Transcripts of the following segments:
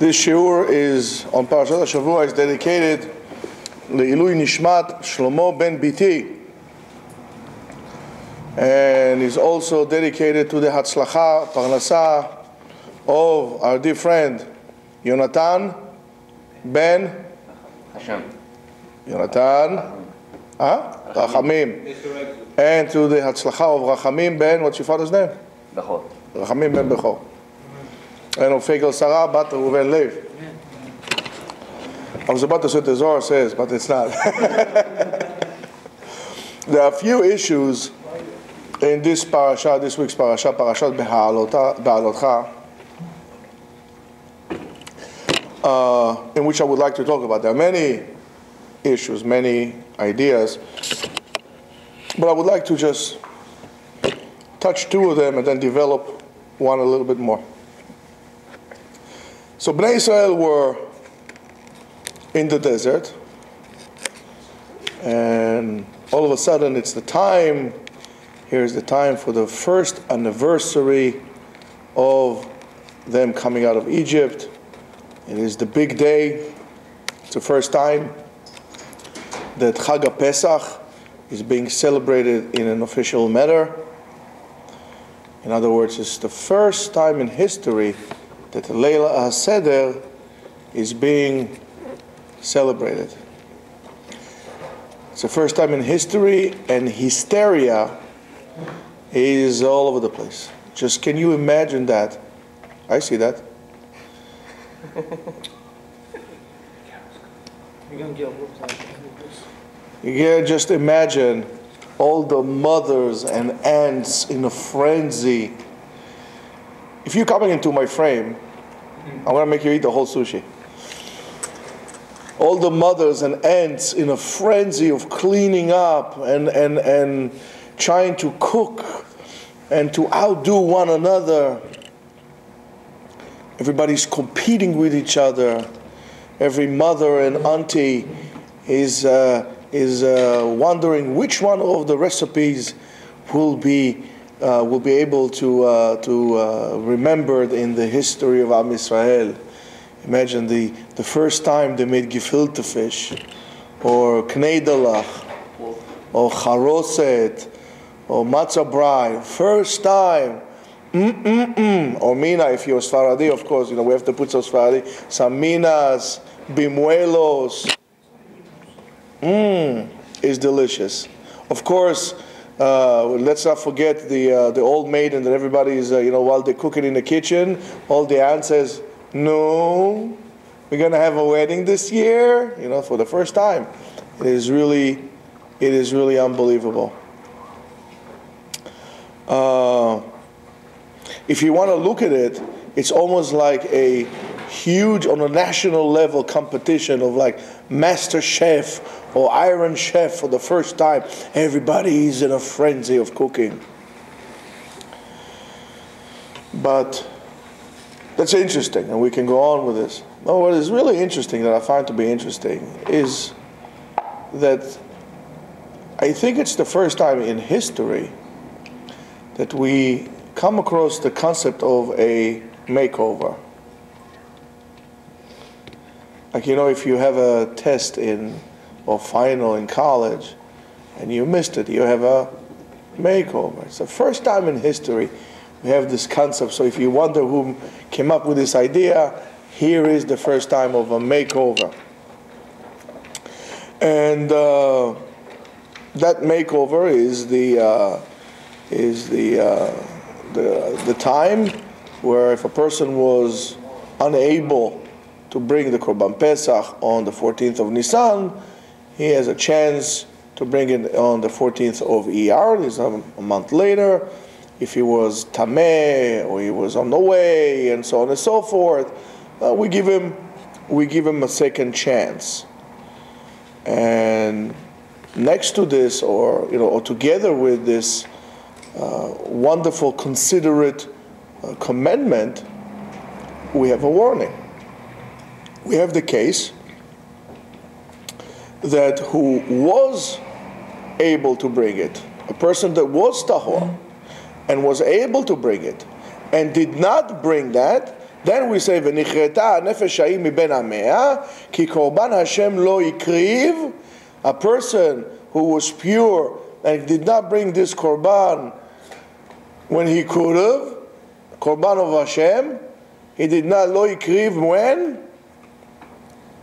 This shiur is on Parashat HaShavua. Is dedicated Le'ilui Nishmat Shlomo ben Biti, and is also dedicated to the Hatzlacha Parnasa of our dear friend Yonatan ben Yonatan Rachamim, and to the Hatzlacha of Rachamim ben, what's your father's name? Bechor. Rachamim ben Bechor. And of Fegel Sarah bat Reuven Lev. I was about to say what the Zohar says, but it's not. There are a few issues in this parasha, this week's parasha, Parashat Be'alotcha, in which I would like to talk about. There are many issues, many ideas, but I would like to just touch two of them and then develop one a little bit more. So Bnei Israel were in the desert, and all of a sudden it's the time, here's the time for the first anniversary of them coming out of Egypt. It is the big day. It's the first time that Chag Pesach is being celebrated in an official manner. In other words, it's the first time in history that the Leila HaSeder is being celebrated. It's the first time in history, and hysteria is all over the place. Just can you imagine that? I see that. You can just imagine all the mothers and aunts in a frenzy. If you're coming into my frame, I'm going to make you eat the whole sushi. All the mothers and aunts in a frenzy of cleaning up and trying to cook and to outdo one another. Everybody's competing with each other. Every mother and auntie is wondering which one of the recipes will be able to remembered in the history of Am Yisrael. Imagine the first time they made gefilte fish, or kneidalach, or charoset, or matzah brai. First time, or mina if you're Sfaradi, of course. We have to put some Sfaradi. Some minas, bimuelos. Is delicious. Of course. Let's not forget the old maiden that everybody is, while they're cooking in the kitchen, all the aunt says, "No, we're going to have a wedding this year," for the first time. It is really unbelievable. If you want to look at it, it's almost like a huge, on a national level, competition of like Master Chef or Iron Chef for the first time. Everybody is in a frenzy of cooking. But that's interesting, and we can go on with this. No, what is really interesting, that I find to be interesting, is that I think it's the first time in history that we come across the concept of a makeover. Like, if you have a test or final in college and you missed it, you have a makeover. It's the first time in history we have this concept. So if you wonder who came up with this idea, here is the first time of a makeover. And that makeover is the time where if a person was unable to bring the Korban Pesach on the 14th of Nisan, he has a chance to bring it on the 14th of Iyar. This is a month later. If he was Tameh, or he was on the way, and so on and so forth, we give him a second chance. And next to this, or together with this wonderful, considerate commandment, we have a warning. We have the case that who was able to bring it, a person that was tahor and was able to bring it, and did not bring that, Then we say, "V'nichreta nefesh ha'im miben amea, ki korban Hashem lo ikriv." A person who was pure and did not bring this korban when he could have, korban of Hashem, he did not lo ikriv when?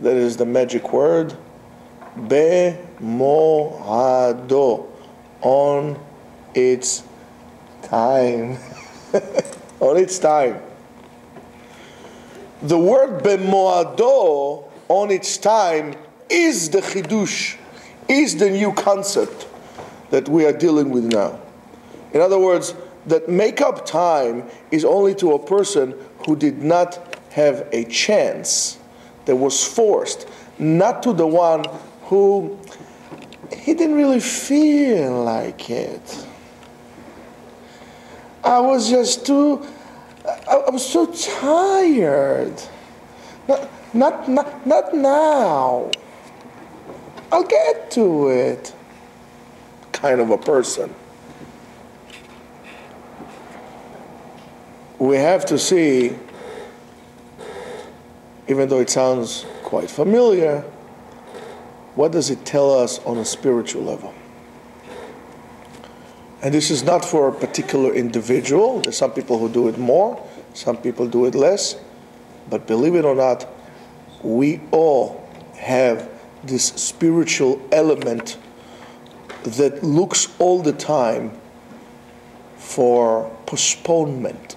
That is the magic word, bemoado, on its time. On its time. The word bemoado, on its time, is the chidush, is the new concept that we are dealing with now. In other words, that make-up time is only to a person who did not have a chance, that was forced, not to the one who he didn't really feel like it. I was so tired. Not now. I'll get to it. Kind of a person. We have to see, even though it sounds quite familiar, what does it tell us on a spiritual level? And this is not for a particular individual. There's some people who do it more, some people do it less. But believe it or not, we all have this spiritual element that looks all the time for postponement.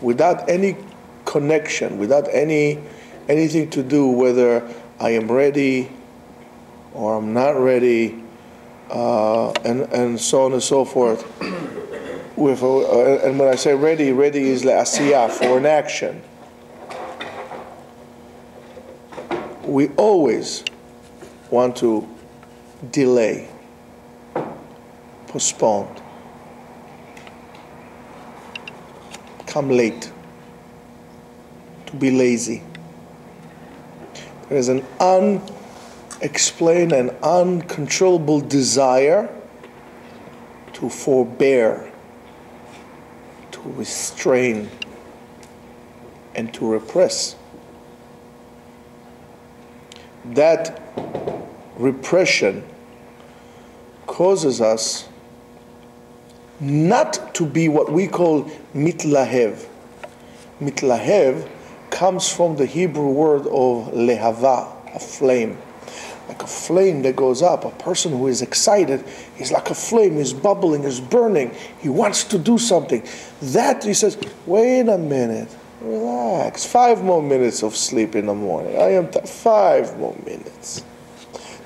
Without any connection, without anything to do whether I am ready or I'm not ready, and so on and so forth. And when I say ready is asiyah, for an action. We always want to delay, postpone, come late, to be lazy. There is an unexplained and uncontrollable desire to forbear, to restrain, and to repress. That repression causes us not to be what we call mitlahev. Mitlahev comes from the Hebrew word of lehava, a flame. Like a flame that goes up. A person who is excited, he's like a flame, he's bubbling, he's burning. He wants to do something. That, he says, wait a minute, relax. 5 more minutes of sleep in the morning. 5 more minutes.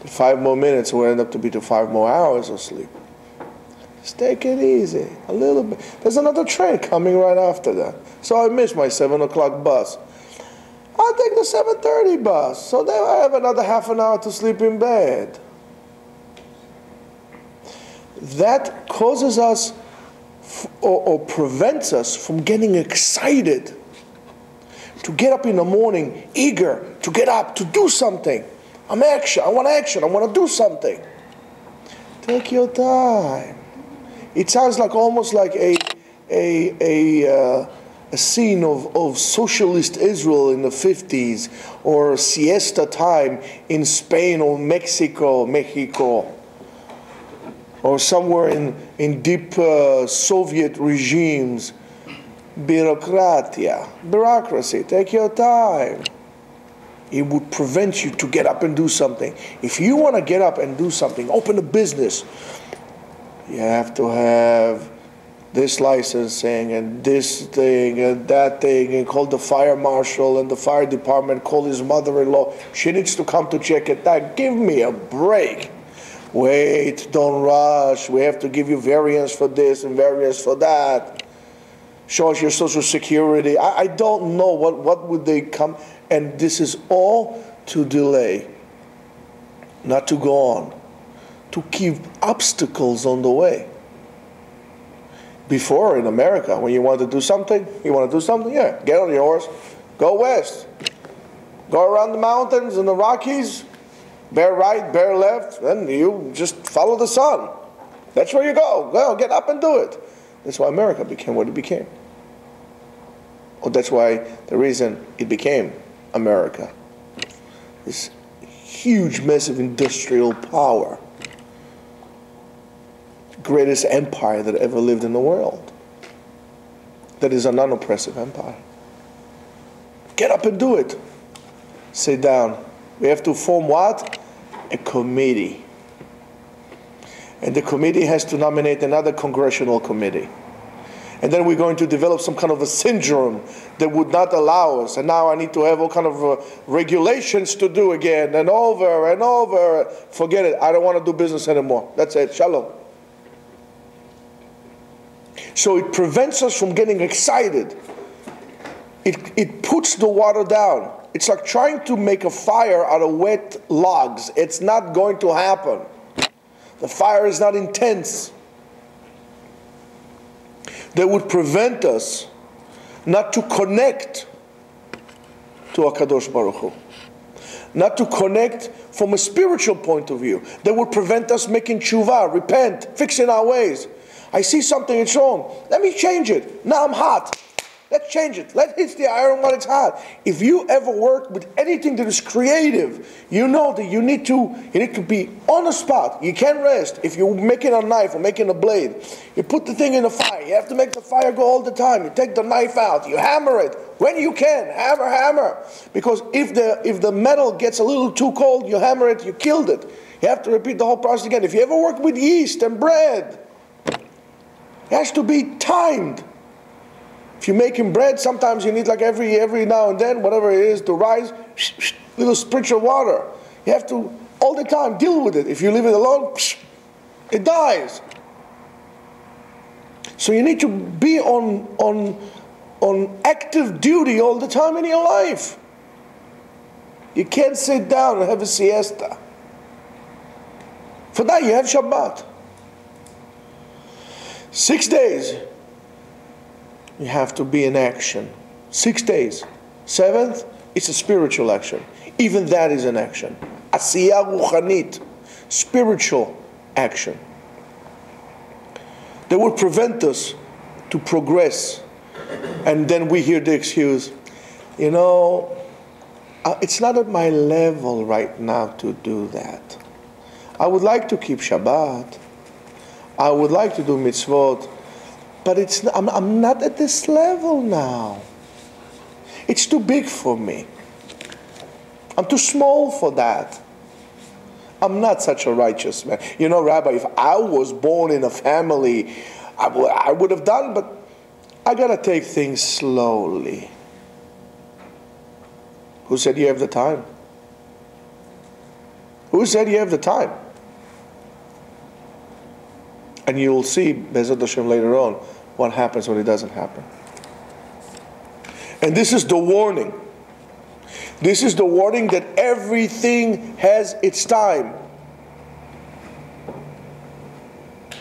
The 5 more minutes will end up to be to 5 more hours of sleep. Just take it easy, a little bit. There's another train coming right after that. So I missed my 7 o'clock bus. I'll take the 7:30 bus. So then I have another half an hour to sleep in bed. That causes us or prevents us from getting excited. To get up in the morning, eager to get up, to do something. I want action, I want to do something. Take your time. It sounds like almost like a scene of socialist Israel in the 50s, or siesta time in Spain or Mexico, or somewhere in deep Soviet regimes. Bureaucracy, take your time. It would prevent you to get up and do something. If you want to get up and do something, open a business, you have to have this licensing and this thing and that thing, and call the fire marshal and the fire department, call his mother-in-law. She needs to come to check it out. Give me a break. Wait, don't rush. We have to give you variance for this and variance for that. Show us your social security. I don't know what would they come. And this is all to delay, not to go on, to keep obstacles on the way. Before in America, when you want to do something, yeah, get on your horse, go west, go around the mountains and the Rockies, bear right, bear left, and you just follow the sun. That's where you go. Go, get up and do it. That's why America became what it became. Oh, that's why the reason it became America. This huge, massive industrial power. Greatest empire that ever lived in the world. That is a non-oppressive empire. Get up and do it. Sit down. We have to form what? A committee. And the committee has to nominate another congressional committee. And then we're going to develop some kind of a syndrome that would not allow us. And now I need to have all kind of regulations to do again and over and over. Forget it. I don't want to do business anymore. That's it. Shalom. So it prevents us from getting excited. It puts the water down. It's like trying to make a fire out of wet logs. It's not going to happen. The fire is not intense. That would prevent us not to connect to HaKadosh Baruch Hu. Not to connect from a spiritual point of view. That would prevent us making tshuva, repent, fixing our ways. I see something, it's wrong. Let me change it. Now I'm hot. Let's change it. Let's hit the iron while it's hot. If you ever work with anything that is creative, you know that you need to be on the spot. You can't rest. If you're making a knife or making a blade, you put the thing in the fire. You have to make the fire go all the time. You take the knife out. You hammer it when you can. Hammer. Because if the metal gets a little too cold, you hammer it, you killed it. You have to repeat the whole process again. If you ever work with yeast and bread, it has to be timed. If you're making bread, sometimes you need like every now and then, whatever it is, to rise, little spritz of water. You have to, all the time, deal with it. If you leave it alone, it dies. So you need to be on active duty all the time in your life. You can't sit down and have a siesta. For that, you have Shabbat. 6 days. You have to be in action. 6 days. 7th, it's a spiritual action. Even that is an action. Asiyah ruchanit, spiritual action. That would prevent us to progress. And then we hear the excuse, it's not at my level right now to do that. I would like to keep Shabbat. I would like to do mitzvot. But I'm not at this level now. It's too big for me. I'm too small for that. I'm not such a righteous man. Rabbi, if I was born in a family, I would have done, but I got to take things slowly. Who said you have the time? Who said you have the time? And you will see, Bezat Hashem, later on, what happens when it doesn't happen. And this is the warning. This is the warning that everything has its time.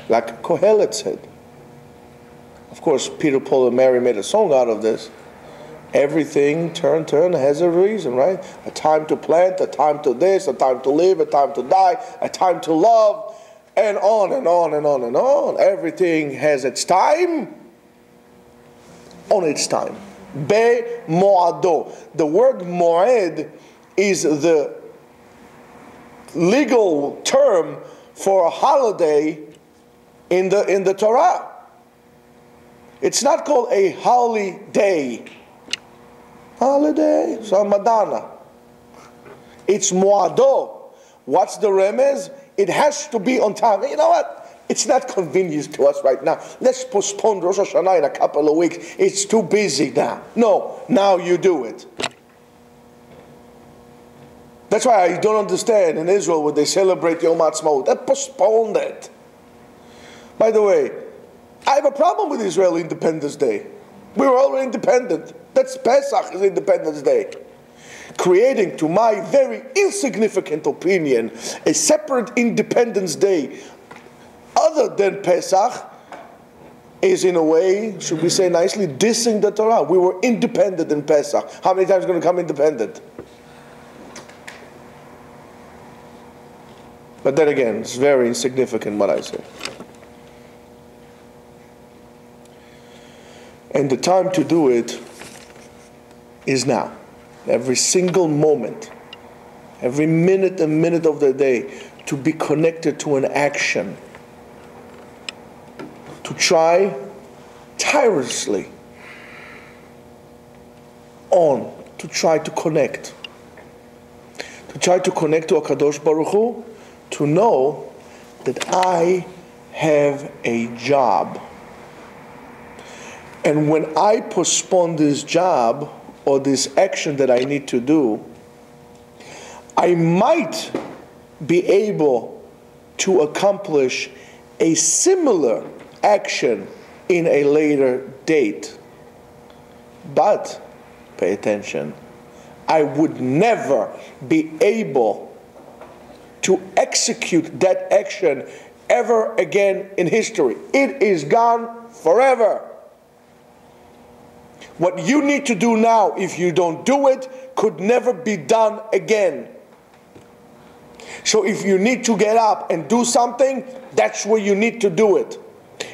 Like Kohelet said. Of course, Peter, Paul, and Mary made a song out of this. Everything, turn, has a reason, right? A time to plant, a time to this, a time to live, a time to die, a time to love, and on and on and on and on. Everything has its time, on its time. Be mo'ado. The word mo'ed is the legal term for a holiday in the Torah. It's not called a holy day. Holiday, so Madonna. It's mo'ado. What's the remez? It has to be on time. You know what? It's not convenient to us right now. Let's postpone Rosh Hashanah in a couple of weeks. It's too busy now. No, now you do it. That's why I don't understand in Israel when they celebrate Yom Ha'atzmaut. They postponed it. By the way, I have a problem with Israeli Independence Day. We were already independent. That's Pesach is Independence Day. Creating, to my very insignificant opinion, a separate Independence Day other than Pesach is, in a way, should we say nicely, dissing the Torah. We were independent in Pesach. How many times are going to come independent? But then again, it's very insignificant what I say. And the time to do it is now. Every single moment, every minute and minute of the day, to be connected to an action. To try tirelessly on, to try to connect. To try to connect to HaKadosh Baruch Hu, to know that I have a job. And when I postpone this job or this action that I need to do, I might be able to accomplish a similar action in a later date. But, pay attention, I would never be able to execute that action ever again in history. It is gone forever. What you need to do now, if you don't do it, could never be done again. So if you need to get up and do something, that's where you need to do it.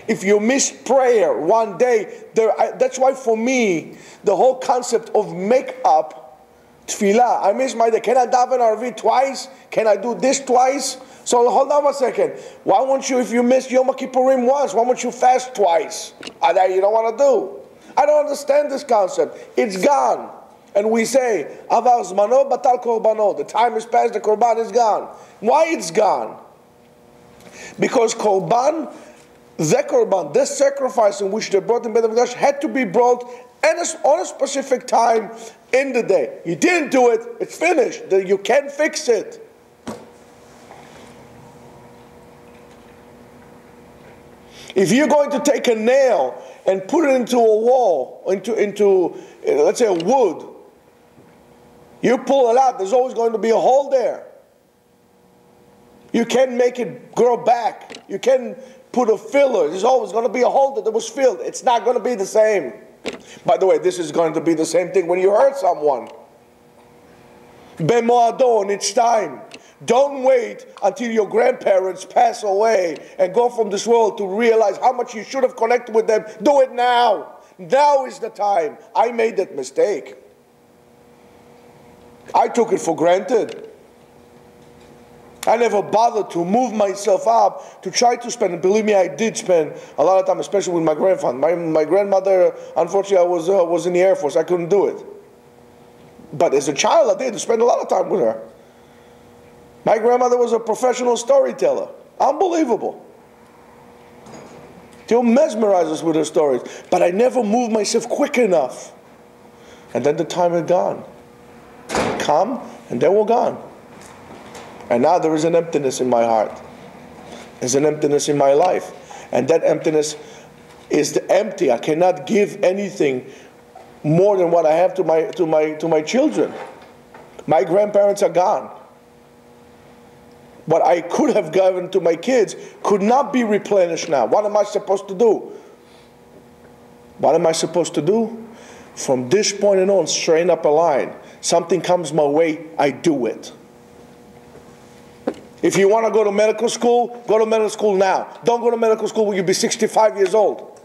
If you miss prayer one day, that's why for me, the whole concept of make-up, tefillah, I miss my day. Can I daven Arvi twice? Can I do this twice? So hold on 1 second. Why won't you, if you miss Yom Kippurim once, why won't you fast twice? That you don't want to do. I don't understand this concept. It's gone. And we say, Avar Zmano Batal Korbano. The time is past, the Korban is gone. Why it's gone? Because Korban, this sacrifice in which they brought in Beit HaMikdash had to be brought on a specific time in the day. You didn't do it, it's finished. You can't fix it. If you're going to take a nail and put it into a wall, into let's say a wood, you pull it out, there's always going to be a hole there. You can't make it grow back. You can't put a filler. There's always going to be a hole that was filled. It's not going to be the same. By the way, this is going to be the same thing when you hurt someone. Bemoadon, it's time. Don't wait until your grandparents pass away and go from this world to realize how much you should have connected with them. Do it now. Now is the time. I made that mistake. I took it for granted. I never bothered to move myself up to try to spend, and believe me, I did spend a lot of time, especially with my grandfather. My grandmother, unfortunately, I was in the Air Force. I couldn't do it. But as a child, I did spend a lot of time with her. My grandmother was a professional storyteller. Unbelievable. She'll mesmerize us with her stories. But I never moved myself quick enough. And then the time had gone. Come, and then we're gone. And now there is an emptiness in my heart. There's an emptiness in my life. And that emptiness is empty. I cannot give anything more than what I have to my children. My grandparents are gone. What I could have given to my kids could not be replenished now. What am I supposed to do? What am I supposed to do? From this point on, straighten up a line. Something comes my way, I do it. If you want to go to medical school now. Don't go to medical school when you be 65 years old.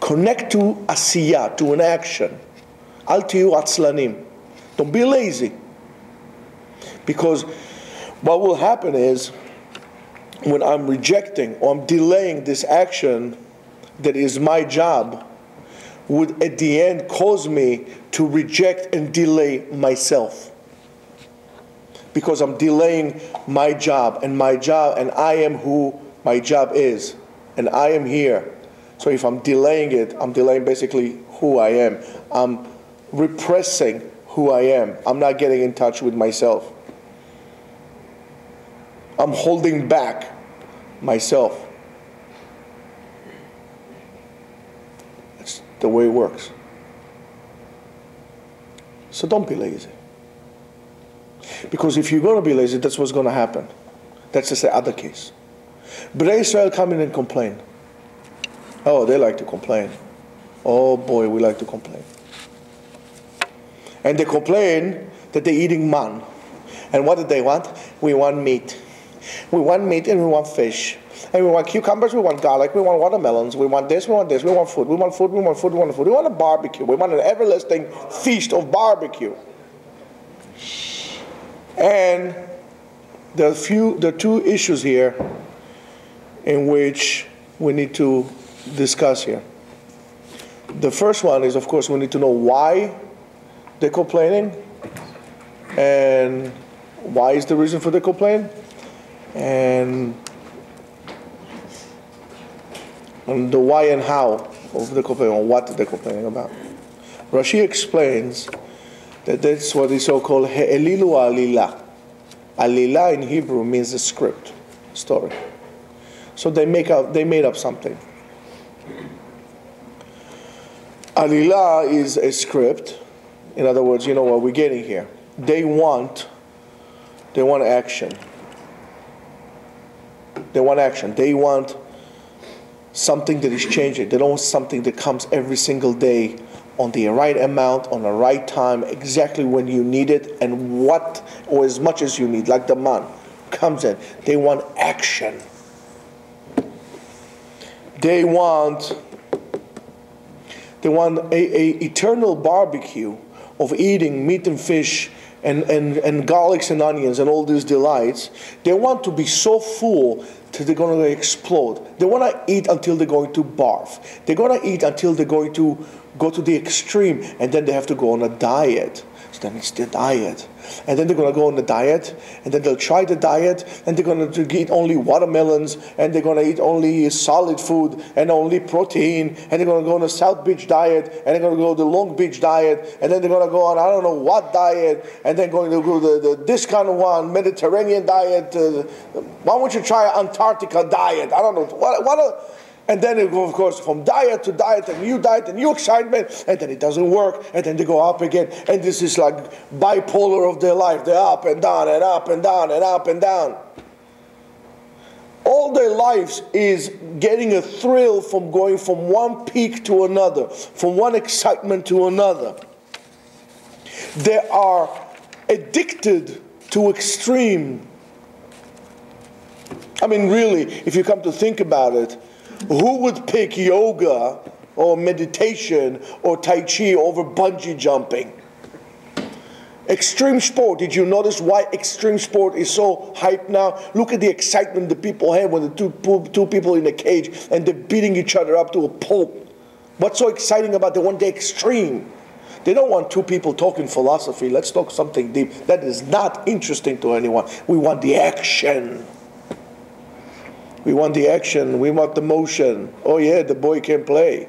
Connect to asiyah, to an action. Al tiyu atzlanim. Don't be lazy. Because what will happen is, when I'm rejecting or I'm delaying this action that is my job, would at the end cause me to reject and delay myself. Because I'm delaying my job, and I am who my job is, and I am here. So if I'm delaying it, I'm delaying basically who I am. I'm repressing who I am. I'm not getting in touch with myself. I'm holding back myself. That's the way it works. So don't be lazy. Because if you're going to be lazy, that's what's going to happen. That's just the other case. Bnei Israel come in and complain. Oh, they like to complain. Oh boy, we like to complain. And they complain that they're eating man. And what do they want? We want meat. We want meat and we want fish. And we want cucumbers, we want garlic, we want watermelons, we want this, we want this, we want food, we want food, we want food, we want food. We want a barbecue. We want an everlasting feast of barbecue. And there are two issues here in which we need to discuss here. The first one is, of course, we need to know why they're complaining and why is the reason for the complaint, and the why and how of the complaint, or what they're complaining about. Rashi explains that that's what is so-called he'elilu alila. Alila in Hebrew means a script, story. So they made up something. Alila is a script. In other words, you know what we're getting here. They want action. They want action. They want something that is changing. They don't want something that comes every single day on the right amount, on the right time, exactly when you need it, and what, or as much as you need, like the man comes in. They want action. They want a eternal barbecue of eating meat and fish and garlics and onions and all these delights. They want to be so full that they're going to explode. They want to eat until they're going to barf. They're going to eat until they're going to go to the extreme, and then they have to go on a diet. So then it's the diet. And then they're going to go on the diet, and then they'll try the diet, and they're going to eat only watermelons, and they're going to eat only solid food, and only protein, and they're going to go on a South Beach diet, and they're going to go the Long Beach diet, and then they're going to go on I don't know what diet, and then going to go this kind of one, Mediterranean diet. Why don't you try Antarctica diet? I don't know. And then it goes, of course, from diet to diet, and new excitement, and then it doesn't work, and then they go up again. And this is like bipolar of their life. They're up and down, and up and down, and up and down. All their lives is getting a thrill from going from one peak to another, from one excitement to another. They are addicted to extreme. I mean, really, if you come to think about it, who would pick yoga or meditation or Tai Chi over bungee jumping? Extreme sport. Did you notice why extreme sport is so hyped now? Look at the excitement the people have when the two people in a cage and they're beating each other up to a pulp. What's so exciting about they want the extreme? They don't want two people talking philosophy. Let's talk something deep. That is not interesting to anyone. We want the action. We want the action. We want the motion. Oh yeah, the boy can play.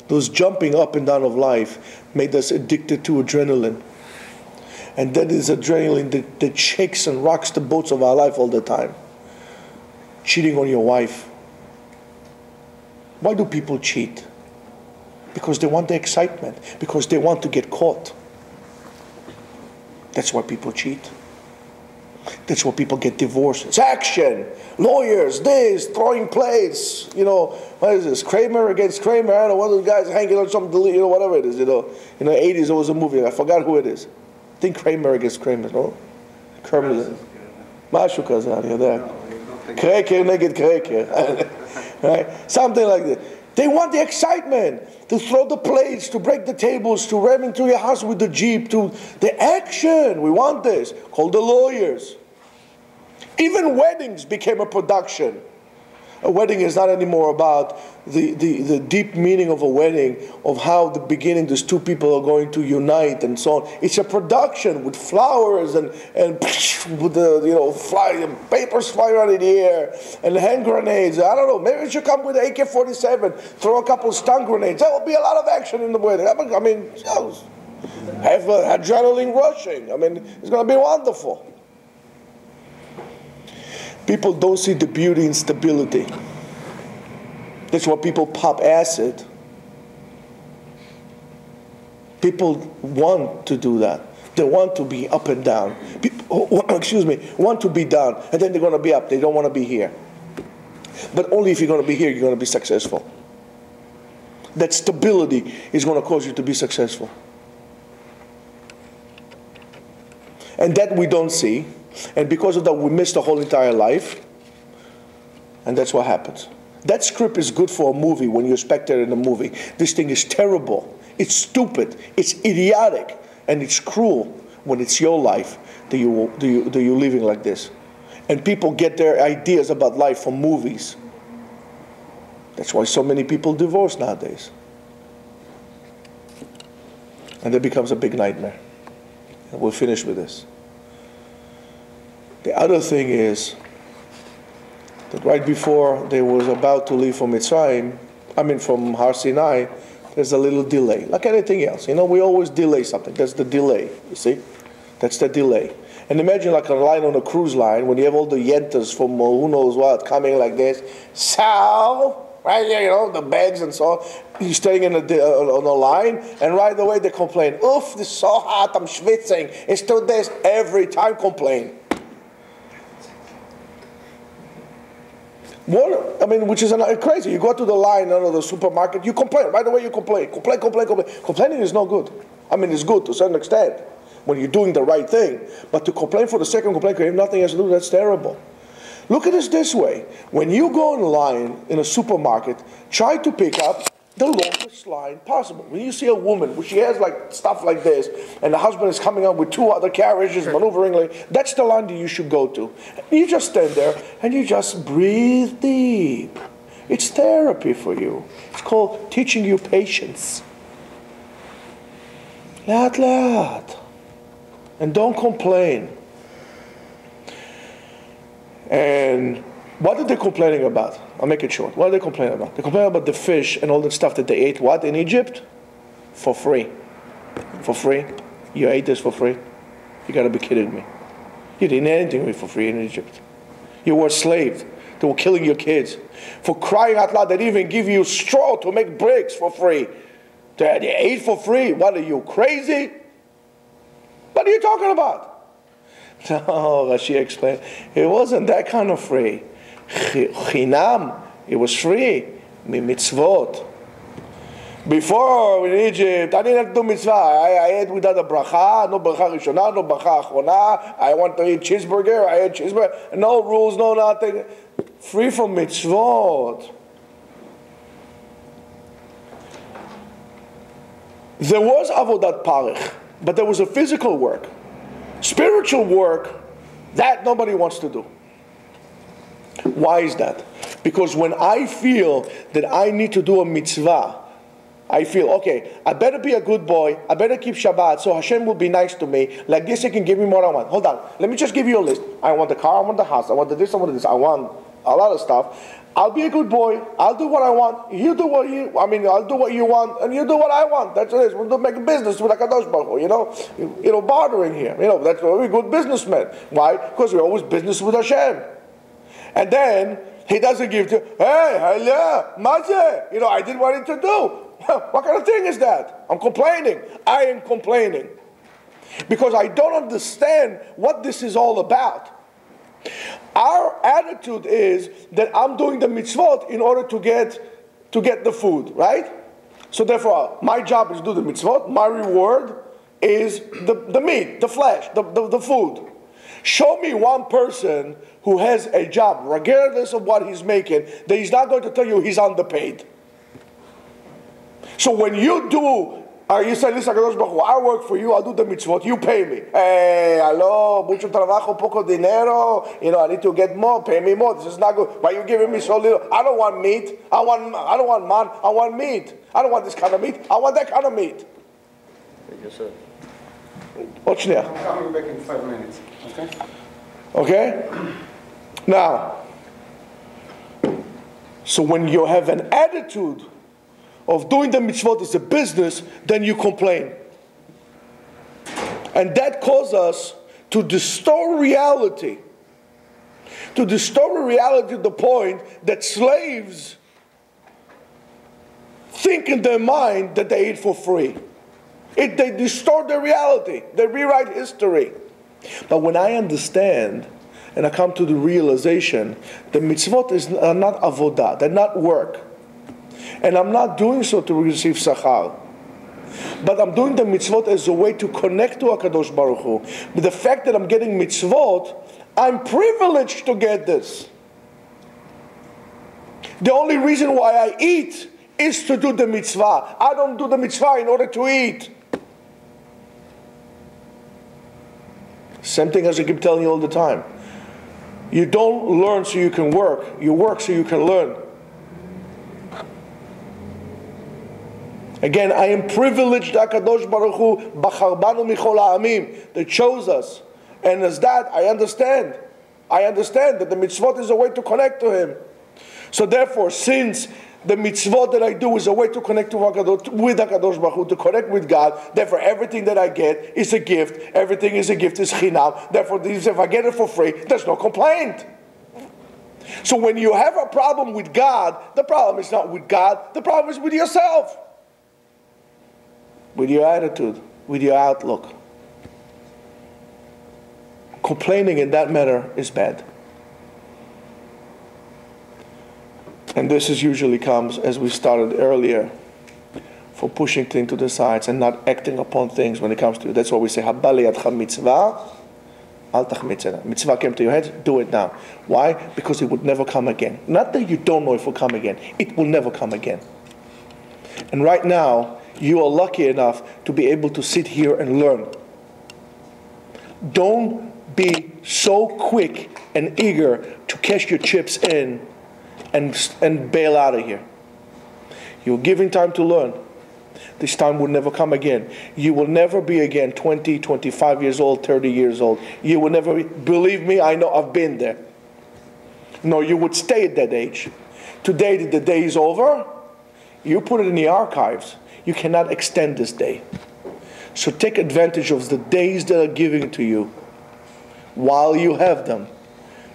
Those jumping up and down of life made us addicted to adrenaline. And that is adrenaline that shakes and rocks the boats of our life all the time. Cheating on your wife. Why do people cheat? Because they want the excitement. Because they want to get caught. That's why people cheat. That's why people get divorced. It's action. Lawyers, this, throwing plates. You know, what is this? Kramer against Kramer. I don't know, one of those guys hanging on something, you know, whatever it is. You know, in the 80s there was a movie. I forgot who it is. I think Kramer against Kramer, no? Kramer. Mashu kazan, you're there. Kreker neged Kreker. Right? Something like that. They want the excitement, to throw the plates, to break the tables, to ram into your house with the Jeep, to the action. We want this. Call the lawyers. Even weddings became a production. A wedding is not anymore about the deep meaning of a wedding, of how the beginning these two people are going to unite and so on. It's a production with flowers and with the papers flying around in the air and hand grenades. I don't know. Maybe it should come with an AK-47. Throw a couple stun grenades. There will be a lot of action in the wedding. I mean, have adrenaline rushing. I mean, it's going to be wonderful. People don't see the beauty in stability. That's why people pop acid. People want to do that. They want to be up and down. People, want to be down, and then they're going to be up. They don't want to be here. But only if you're going to be here, you're going to be successful. That stability is going to cause you to be successful. And that we don't see. And because of that, we miss the whole entire life. And that's what happens. That script is good for a movie when you're a spectator in a movie. This thing is terrible. It's stupid. It's idiotic. And it's cruel when it's your life that you're living like this. And people get their ideas about life from movies. That's why so many people divorce nowadays. And that becomes a big nightmare. And we'll finish with this. The other thing is that right before they was about to leave from Mitzrayim, from Har Sinai, there's a little delay, like anything else. You know, we always delay something. That's the delay, you see? That's the delay. And imagine like a line on a cruise line, when you have all the yentas from who knows what coming like this. So, right here, you know, the bags and so on. You're standing on a line, and right away they complain. Oof, this is so hot, I'm schwitzing. It's 2 days, every time complain. Which is crazy. You go to the line of the supermarket, you complain. Right away you complain. Complain. Complaining is no good. It's good to a certain extent when you're doing the right thing. But to complain for the sake of complaining, because you have nothing else to do, that's terrible. Look at this way. When you go in line in a supermarket, try to pick up the longest line possible. When you see a woman, she has like stuff like this, and the husband is coming up with 2 other carriages, maneuvering, that's the line that you should go to. You just stand there and you just breathe deep. It's therapy for you. It's called teaching you patience. Laat. And don't complain. And what are they complaining about? I'll make it short. What are they complaining about? They complain about the fish and all that stuff that they ate. What? In Egypt? For free. For free? You ate this for free? You gotta be kidding me. You didn't eat anything for free in Egypt. You were enslaved. They were killing your kids. For crying out loud, they didn't even give you straw to make bricks for free. They ate for free. What are you, crazy? What are you talking about? No, Rashi explained. It wasn't that kind of free. Chinam, it was free. Mitzvot. Before in Egypt, I didn't have to do mitzvah. I ate without a bracha, no bracha rishona, no bracha achona. I want to eat cheeseburger, I ate cheeseburger. No rules, no nothing. Free from mitzvot. There was avodat parich, but there was a physical work. Spiritual work, that nobody wants to do. Why is that? Because when I feel that I need to do a mitzvah, I feel, okay, I better be a good boy, I better keep Shabbat, so Hashem will be nice to me, like this He can give me more I want. Hold on, let me just give you a list. I want the car, I want the house, I want this, I want this, I want a lot of stuff. I'll be a good boy, I'll do what I want, you do what you, I'll do what you want, and you do what I want. That's what it is. We'll make a business with HaKadosh Baruch Hu, bartering here. That's why we're good businessmen. Why? Because we're always business with Hashem. And then, He doesn't give to, hey, yeah, mazeh, I didn't want it to do. What kind of thing is that? I'm complaining. I am complaining. Because I don't understand what this is all about. Our attitude is that I'm doing the mitzvot in order to get the food, right? So therefore, my job is to do the mitzvot. My reward is the meat, the flesh, the food. Show me one person who has a job, regardless of what he's making, that he's not going to tell you he's underpaid. So when you do, you say, listen, I work for you, I'll do the mitzvot, you pay me. Hey, hello, mucho trabajo, poco dinero, I need to get more, pay me more. This is not good. Why are you giving me so little? I don't want meat. I don't want man, I want meat. I don't want this kind of meat, I want that kind of meat. Yes, sir. Watch now. I'm coming back in 5 minutes, okay? Okay? Now, so when you have an attitude of doing the mitzvot as a business, then you complain. And that causes us to distort reality. To distort reality to the point that slaves think in their mind that they eat for free. They distort their reality. They rewrite history. But when I understand and I come to the realization the mitzvot are not avodah, they're not work. And I'm not doing so to receive sachar. But I'm doing the mitzvot as a way to connect to HaKadosh Baruch Hu. But the fact that I'm getting mitzvot I'm privileged to get this. The only reason why I eat is to do the mitzvah. I don't do the mitzvah in order to eat. Same thing as I keep telling you all the time. You don't learn so you can work. You work so you can learn. Again, I am privileged that HaKadosh Baruch Hu bachar banu michol ha'amim, that chose us. And as that, I understand. I understand that the mitzvot is a way to connect to Him. So therefore, since the mitzvot that I do is a way to connect to with HaKadosh Baruch Hu, to connect with God, therefore everything that I get is a gift. Everything is a gift, is chinam. Therefore, if I get it for free, there's no complaint. So when you have a problem with God, the problem is not with God, the problem is with yourself. With your attitude, with your outlook. Complaining in that matter is bad. And this is usually comes, as we started earlier, for pushing things to the sides and not acting upon things when it comes to you. That's why we say, Habali adcha mitzvah, al tachmitzena. Mitzvah came to your head, do it now. Why? Because it would never come again. Not that you don't know if it will come again. It will never come again. And right now, you are lucky enough to be able to sit here and learn. Don't be so quick and eager to cash your chips in and bail out of here. You're giving time to learn. This time will never come again. You will never be again 20, 25 years old, 30 years old. You will never be, believe me, I know, I've been there. No, you would stay at that age. Today, the day is over. You put it in the archives. You cannot extend this day. So take advantage of the days that are given to you while you have them,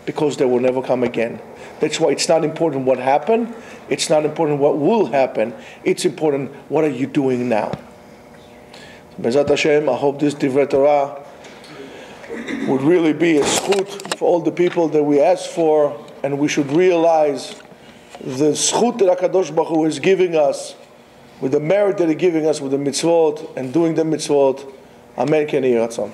because they will never come again. That's why it's not important what happened. It's not important what will happen. It's important what are you doing now. Bezat Hashem, I hope this Divrei Torah would really be a zchut for all the people that we ask for, and we should realize the zchut that HaKadosh Baruch Hu is giving us, with the merit that He's giving us with the mitzvot and doing the mitzvot. Amen. Ken Yiratzon.